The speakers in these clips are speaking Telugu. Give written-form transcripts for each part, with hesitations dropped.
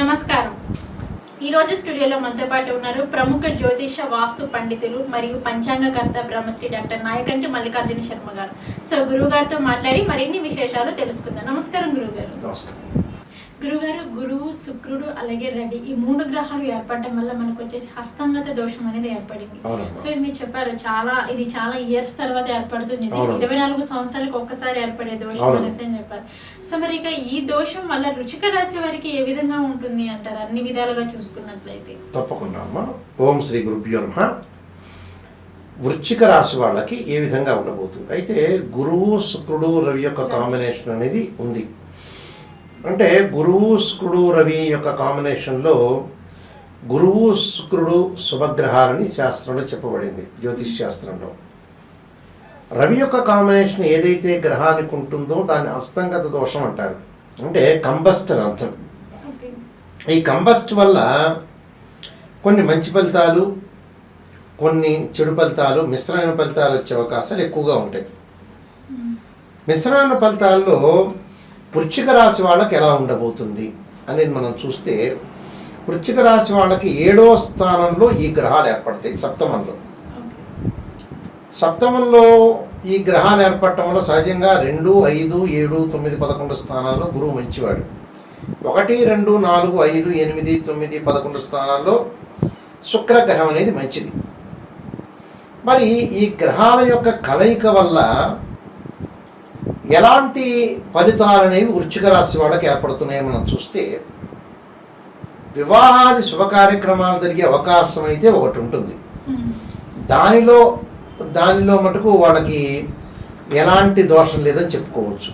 నమస్కారం. ఈరోజు స్టూడియోలో మనతో పాటు ఉన్నారు ప్రముఖ జ్యోతిష వాస్తు పండితులు మరియు పంచాంగకర్త బ్రహ్మశ్రీ డాక్టర్ నాయకంటి మల్లికార్జున శర్మ గారు. సో గురువు గారితో మాట్లాడి మరిన్ని విశేషాలు తెలుసుకుందాం. నమస్కారం గురువు గారు. గురుగారు, గురువు, శుక్రుడు అలాగే రవి ఈ 3 గ్రహాలు ఏర్పడటం వల్ల మనకు వచ్చేసి హస్తంగత దోషం అనేది ఏర్పడింది. సో ఇది మీరు చెప్పారు, ఇది చాలా ఇయర్స్ తర్వాత ఏర్పడుతుంది. 24 సంవత్సరాలకు ఒక్కసారి ఏర్పడే దోషం అనేసి అని చెప్పారు. సో మరి ఇక ఈ దోషం వల్ల వృశ్చిక రాశి వారికి ఏ విధంగా ఉంటుంది అంటారు, అన్ని విధాలుగా చూసుకున్నట్లయితే? తప్పకుండా అమ్మా. ఓం శ్రీ గురుభ్యో నమః. వృశ్చిక రాశి వాళ్ళకి ఏ విధంగా ఉండబోతుంది అయితే, గురువు శుక్రుడు రవి యొక్క కాంబినేషన్ అనేది ఉంది. అంటే గురువు శుక్రుడు రవి యొక్క కాంబినేషన్లో గురువు శుక్రుడు శుభగ్రహాలని శాస్త్రంలో చెప్పబడింది, జ్యోతిష్ శాస్త్రంలో. రవి యొక్క కాంబినేషన్ ఏదైతే గ్రహానికి ఉంటుందో దాన్ని అస్తంగత దోషం అంటారు. అంటే కంబస్ట్ అని అర్థం. ఈ కంబస్ట్ వల్ల కొన్ని మంచి ఫలితాలు, కొన్ని చెడు ఫలితాలు, మిశ్రమైన ఫలితాలు వచ్చే అవకాశాలు ఎక్కువగా ఉంటాయి. మిశ్రమైన ఫలితాల్లో వృశ్చిక రాశి వాళ్ళకి ఎలా ఉండబోతుంది అనేది మనం చూస్తే, వృశ్చిక రాశి వాళ్ళకి 7వ స్థానంలో ఈ గ్రహాలు ఏర్పడతాయి. సప్తమంలో ఈ గ్రహాలు ఏర్పడటం వల్ల సహజంగా 2, 5, 7, 9, 11 స్థానాల్లో గురువు మంచివాడు. 1, 2, 4, 5, 8, 9, 11 స్థానాల్లో శుక్రగ్రహం అనేది మంచిది. మరి ఈ గ్రహాల యొక్క కలయిక వల్ల ఎలాంటి ఫలితాలు అనేవి వృశ్చిక రాశి వాళ్ళకి ఏర్పడుతున్నాయో మనం చూస్తే, వివాహాది శుభ కార్యక్రమాలు జరిగే అవకాశం అయితే ఒకటి ఉంటుంది. దానిలో మటుకు వాళ్ళకి ఎలాంటి దోషం లేదని చెప్పుకోవచ్చు,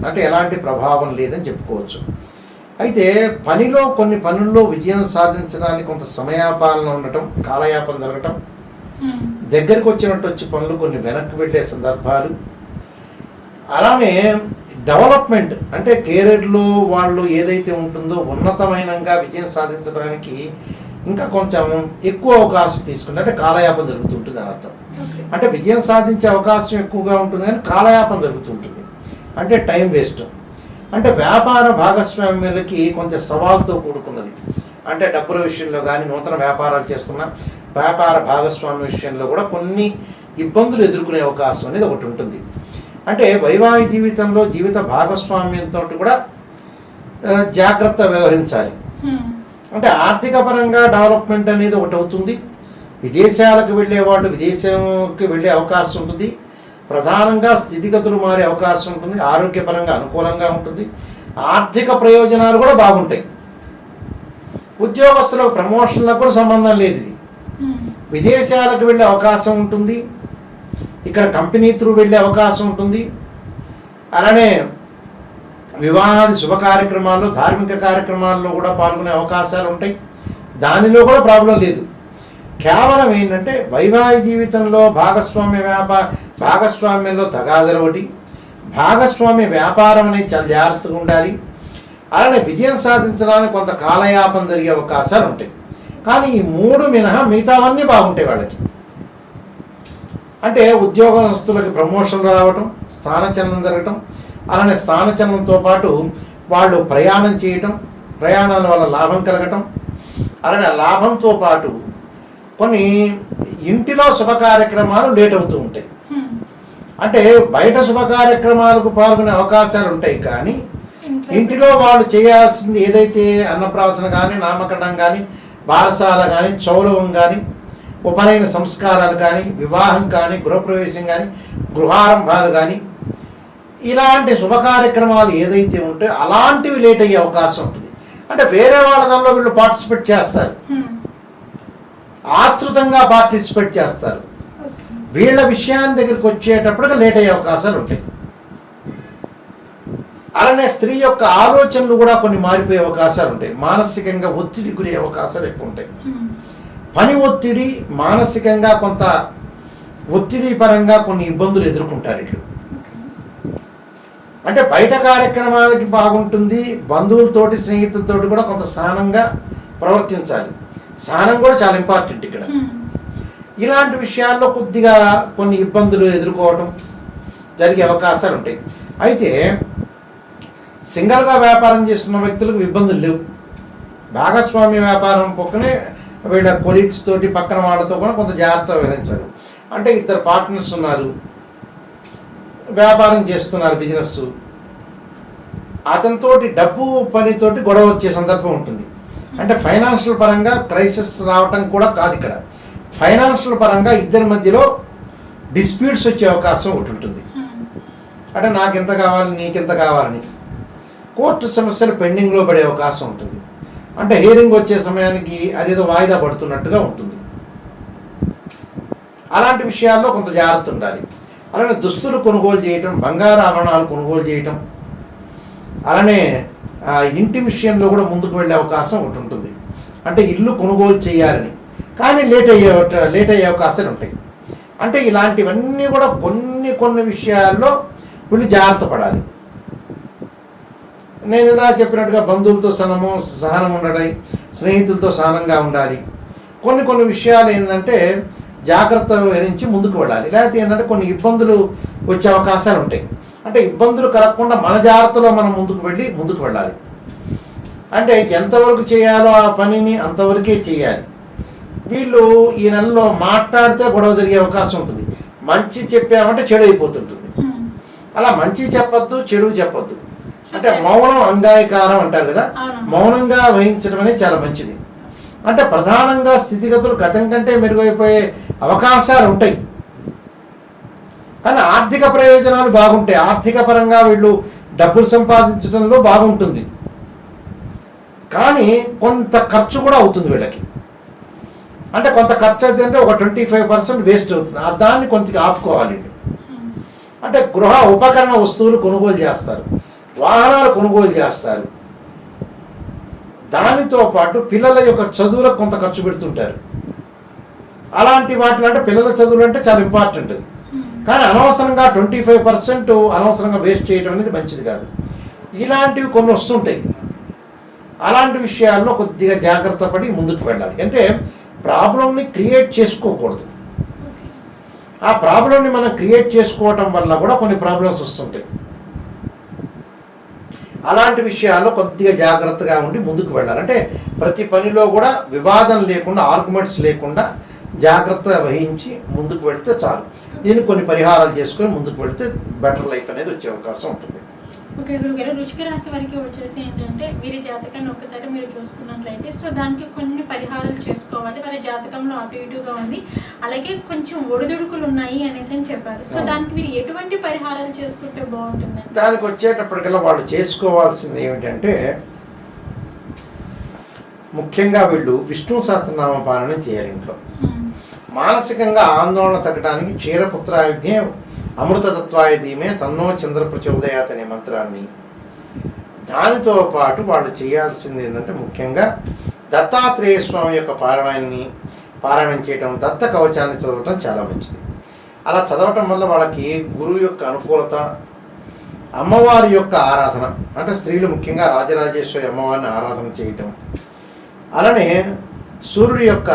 అంటే ఎలాంటి ప్రభావం లేదని చెప్పుకోవచ్చు. అయితే కొన్ని పనుల్లో విజయం సాధించడానికి కొంత సమయాపాలన ఉండటం, కాలయాపన జరగటం, దగ్గరికి వచ్చినట్టు వచ్చి పనులు కొన్ని వెనక్కి వెళ్ళే సందర్భాలు, అలానే డెవలప్మెంట్ అంటే కెరీర్లో వాళ్ళు ఏదైతే ఉంటుందో ఉన్నతమైనంగా విజయం సాధించడానికి ఇంకా కొంచెం ఎక్కువ అవకాశం తీసుకుంటే, అంటే కాలయాపన జరుగుతుంటుంది అని అర్థం. అంటే విజయం సాధించే అవకాశం ఎక్కువగా ఉంటుంది కానీ కాలయాపన జరుగుతుంటుంది, అంటే టైం వేస్ట్. అంటే వ్యాపార భాగస్వామ్యులకి కొంచెం సవాల్తో కూడుకున్నది. అంటే డబ్బుల విషయంలో కానీ, నూతన వ్యాపారాలు చేస్తున్న వ్యాపార భాగస్వామ్య విషయంలో కూడా కొన్ని ఇబ్బందులు ఎదుర్కొనే అవకాశం అనేది ఒకటి ఉంటుంది. అంటే వైవాహిక జీవితంలో జీవిత భాగస్వామ్యంతో కూడా జాగ్రత్త వ్యవహరించాలి. అంటే ఆర్థిక పరంగా డెవలప్మెంట్ అనేది ఒకటి అవుతుంది. విదేశాలకు వెళ్ళే వాళ్ళు విదేశంకి వెళ్ళే అవకాశం ఉంటుంది. ప్రధానంగా స్థితిగతులు మారే అవకాశం ఉంటుంది. ఆరోగ్యపరంగా అనుకూలంగా ఉంటుంది. ఆర్థిక ప్రయోజనాలు కూడా బాగుంటాయి. ఉద్యోగస్తులకు ప్రమోషన్లకు కూడా సంబంధం లేదు. ఇది విదేశాలకు వెళ్ళే అవకాశం ఉంటుంది. ఇక్కడ కంపెనీ త్రూ వెళ్ళే అవకాశం ఉంటుంది. అలానే వివాహాది శుభ కార్యక్రమాల్లో, ధార్మిక కార్యక్రమాల్లో కూడా పాల్గొనే అవకాశాలు ఉంటాయి. దానిలో కూడా ప్రాబ్లం లేదు. కేవలం ఏంటంటే వైవాహిక జీవితంలో భాగస్వామ్యంలో తగాదలు ఒకటి, భాగస్వామ్య వ్యాపారం అనేది చాలా జాగ్రత్తగా ఉండాలి. అలానే విజయం సాధించడానికి కొంత కాలయాపన జరిగే అవకాశాలు ఉంటాయి. కానీ ఈ 3 మినహా మిగతావన్నీ బాగుంటాయి వాళ్ళకి. అంటే ఉద్యోగస్తులకి ప్రమోషన్లు రావటం, స్థానచలనం జరగటం, అలానే స్థానచలనంతో పాటు వాళ్ళు ప్రయాణం చేయటం, ప్రయాణాల వల్ల లాభం కలగటం, అలానే లాభంతో పాటు కొన్ని ఇంటిలో శుభ కార్యక్రమాలు లేట్ అవుతూ ఉంటాయి. అంటే బయట శుభ కార్యక్రమాలకు పాల్గొనే అవకాశాలు ఉంటాయి కానీ ఇంటిలో వాళ్ళు చేయాల్సింది ఏదైతే అన్నప్రాసన కానీ, నామకరణం కానీ, బారసాల కానీ, చౌరవం కానీ, ఉపనయన సంస్కారాలు కానీ, వివాహం కానీ, గృహప్రవేశం కానీ, గృహారంభాలు కానీ, ఇలాంటి శుభ కార్యక్రమాలు ఏదైతే ఉంటాయో అలాంటివి లేట్ అయ్యే అవకాశం ఉంటుంది. అంటే వేరే వాళ్ళ దానిలో వీళ్ళు పార్టిసిపేట్ చేస్తారు, ఆతృతంగా పార్టిసిపేట్ చేస్తారు. వీళ్ళ విషయాన్ని దగ్గరికి వచ్చేటప్పటికి లేట్ అయ్యే అవకాశాలు ఉంటాయి. అలానే స్త్రీ యొక్క ఆలోచనలు కూడా కొన్ని మారిపోయే అవకాశాలు ఉంటాయి. మానసికంగా ఒత్తిడి గురే అవకాశాలు ఎక్కువ ఉంటాయి. పని ఒత్తిడి, మానసికంగా కొంత ఒత్తిడి పరంగా కొన్ని ఇబ్బందులు ఎదుర్కొంటారు ఇట్లు. అంటే బయట కార్యక్రమాలకి బాగుంటుంది, బంధువులతోటి స్నేహితులతోటి కూడా కొంత సహనంగా ప్రవర్తించాలి. సహనం కూడా చాలా ఇంపార్టెంట్ ఇక్కడ. ఇలాంటి విషయాల్లో కొద్దిగా కొన్ని ఇబ్బందులు ఎదుర్కోవడం జరిగే అవకాశాలు ఉంటాయి. అయితే సింగల్గా వ్యాపారం చేస్తున్న వ్యక్తులకు ఇబ్బందులు లేవు. భాగస్వామ్య వ్యాపారం పక్కనే వీళ్ళ కొలీగ్స్ తోటి పక్కన వాళ్ళతో కూడా కొంత జాగ్రత్త వివరించాలి. అంటే ఇద్దరు పార్ట్నర్స్ ఉన్నారు, వ్యాపారం చేస్తున్నారు, బిజినెస్, అతనితోటి డబ్బు పనితోటి గొడవ వచ్చే సందర్భం ఉంటుంది. అంటే ఫైనాన్షియల్ పరంగా క్రైసిస్ రావటం కూడా కాదు, ఇక్కడ ఫైనాన్షియల్ పరంగా ఇద్దరి మధ్యలో డిస్ప్యూట్స్ వచ్చే అవకాశం ఒకటి ఉంటుంది. అంటే నాకెంత కావాలి, నీకెంత కావాలని కోర్టు సమస్యలు పెండింగ్లో పడే అవకాశం ఉంటుంది. అంటే హియరింగ్ వచ్చే సమయానికి అదేదో వాయిదా పడుతున్నట్టుగా ఉంటుంది. అలాంటి విషయాల్లో కొంత జాగ్రత్త ఉండాలి. అలానే దుస్తులు కొనుగోలు చేయటం, బంగారు ఆభరణాలు కొనుగోలు చేయటం, అలానే ఇంటి విషయంలో కూడా ముందుకు వెళ్ళే అవకాశం ఒకటి ఉంటుంది. అంటే ఇల్లు కొనుగోలు చేయాలని, కానీ లేట్ అయ్యే అవకాశాలు ఉంటాయి. అంటే ఇలాంటివన్నీ కూడా కొన్ని విషయాల్లో వీళ్ళు జాగ్రత్త పడాలి. నేను ఇలా చెప్పినట్టుగా బంధువులతో సహనం ఉండడం, స్నేహితులతో సహనంగా ఉండాలి. కొన్ని విషయాలు ఏంటంటే జాగ్రత్త వహించి ముందుకు వెళ్ళాలి. లేకపోతే ఏంటంటే కొన్ని ఇబ్బందులు వచ్చే అవకాశాలు ఉంటాయి. అంటే ఇబ్బందులు కలగకుండా మన జాగ్రత్తలో మనం ముందుకు వెళ్ళాలి. అంటే ఎంతవరకు చేయాలో ఆ పనిని అంతవరకే చేయాలి. వీళ్ళు ఈ నెలలో మాట్లాడితే గొడవ జరిగే అవకాశం ఉంటుంది. మంచి చెప్పామంటే చెడు అయిపోతుంటుంది. అలా మంచి చెప్పొద్దు, చెడు చెప్పొద్దు. అంటే మౌనం అంగాయకారం అంటారు కదా, మౌనంగా వహించడం అనేది చాలా మంచిది. అంటే ప్రధానంగా స్థితిగతులు గతం కంటే మెరుగైపోయే అవకాశాలు ఉంటాయి, కానీ ఆర్థిక ప్రయోజనాలు బాగుంటాయి. ఆర్థిక పరంగా వీళ్ళు డబ్బులు సంపాదించడంలో బాగుంటుంది, కానీ కొంత ఖర్చు కూడా అవుతుంది వీళ్ళకి. అంటే కొంత ఖర్చు అయితే అంటే ఒక 25% వేస్ట్ అవుతుంది. దాన్ని కొంత ఆపుకోవాలి. అంటే గృహ ఉపకరణ వస్తువులు కొనుగోలు చేస్తారు, వాహనాలు కొనుగోలు చేస్తారు. దానితో పాటు పిల్లల యొక్క చదువులకు కొంత ఖర్చు పెడుతుంటారు. అలాంటి వాటిలో అంటే పిల్లల చదువులు అంటే చాలా ఇంపార్టెంట్. కానీ అనవసరంగా 25% అనవసరంగా వేస్ట్ చేయడం అనేది మంచిది కాదు. ఇలాంటివి కొన్ని వస్తుంటాయి. అలాంటి విషయాల్లో కొద్దిగా జాగ్రత్త పడి ముందుకు వెళ్ళాలి. అంటే ప్రాబ్లంని క్రియేట్ చేసుకోకూడదు. ఆ ప్రాబ్లంని మనం క్రియేట్ చేసుకోవటం వల్ల కూడా కొన్ని ప్రాబ్లమ్స్ వస్తుంటాయి. అలాంటి విషయాల్లో కొద్దిగా జాగ్రత్తగా ఉండి ముందుకు వెళ్ళాలి. అంటే ప్రతి పనిలో కూడా వివాదం లేకుండా, ఆర్గ్యుమెంట్స్ లేకుండా జాగ్రత్త వహించి ముందుకు వెళితే చాలు. దీనికి కొన్ని పరిహారాలు చేసుకొని ముందుకు వెళితే బెటర్ లైఫ్ అనేది వచ్చే అవకాశం ఉంటుంది. ఓకే గురుగారు, వృశ్చిక రాశి వారికి వచ్చేసి ఏంటంటే వీరి జాతకాన్ని ఒక్కసారి మీరు చూసుకున్నట్లయితే సో దానికి కొన్ని పరిహారాలు చేసుకోవాలి. వారి జాతకంలో అటు ఇటుగా ఉంది, అలాగే కొంచెం ఒడిదుడుకులు ఉన్నాయి అనేసి అని చెప్పారు. సో దానికి మీరు ఎటువంటి పరిహారాలు చేసుకుంటే బాగుంటుంది? దానికి వచ్చేటప్పటికల్లా వాళ్ళు చేసుకోవాల్సింది ఏమిటంటే ముఖ్యంగా వీళ్ళు విష్ణు సహస్రనామ పాలన చేయాలి. ఇంట్లో మానసికంగా ఆందోళన తగ్గడానికి క్షీరపుత్రాయుధ్యే అమృతతత్వాయ ధీమే తన్నో చంద్ర ప్రచోదయాత్ అనే మంత్రాన్ని, దానితో పాటు వాళ్ళు చేయాల్సింది ఏంటంటే ముఖ్యంగా దత్తాత్రేయ స్వామి యొక్క పారాయణం చేయటం, దత్త కవచాన్ని చదవటం చాలా మంచిది. అలా చదవటం వల్ల వాళ్ళకి గురువు యొక్క అనుకూలత, అమ్మవారి యొక్క ఆరాధన, అంటే స్త్రీలు ముఖ్యంగా రాజరాజేశ్వరి అమ్మవారిని ఆరాధన చేయటం, అలానే సూర్యుడి యొక్క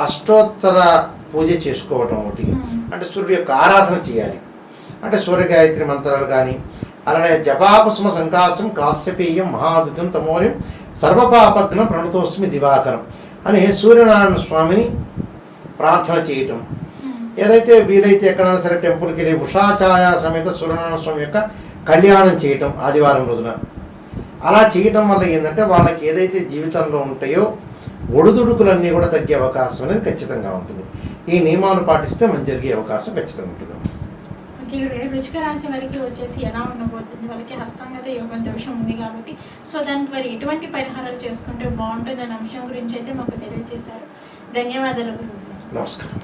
అష్టోత్తర పూజ చేసుకోవటం ఒకటి. అంటే సూర్యుడి యొక్క ఆరాధన చేయాలి. అంటే సూర్యగాయత్రి మంత్రాలు కానీ, అలానే జపాకుసుమ సంకాశం కాశ్యపేయం మహాదుతం తమోర్యం సర్వపాపఘ్న ప్రణతోస్మి దివాకరం అని సూర్యనారాయణ స్వామిని ప్రార్థన చేయటం. ఏదైతే వీలైతే ఎక్కడైనా సరే టెంపుల్కి వెళ్ళి ఉషాఛాయ సమేత సూర్యనారాయణ స్వామి యొక్క కళ్యాణం చేయటం ఆదివారం రోజున. అలా చేయటం వల్ల ఏంటంటే వాళ్ళకి ఏదైతే జీవితంలో ఉంటాయో ఒడిదుడుకులన్నీ కూడా తగ్గే అవకాశం అనేది ఖచ్చితంగా ఉంటుంది. ఈ నియమాలు పాటిస్తే మంచి జరిగే అవకాశం ఖచ్చితంగా ఉంటుంది. వృశ్చిక రాశి వారికి వచ్చేసి ఎలా ఉండబోతుంది? వాళ్ళకి హస్తంగత యోగం దోషం ఉంది కాబట్టి సో దానికి వారు ఎటువంటి పరిహారాలు చేసుకుంటే బాగుంటుంది అనే అంశం గురించి అయితే మాకు తెలియజేశారు. ధన్యవాదాలు. నమస్కారం.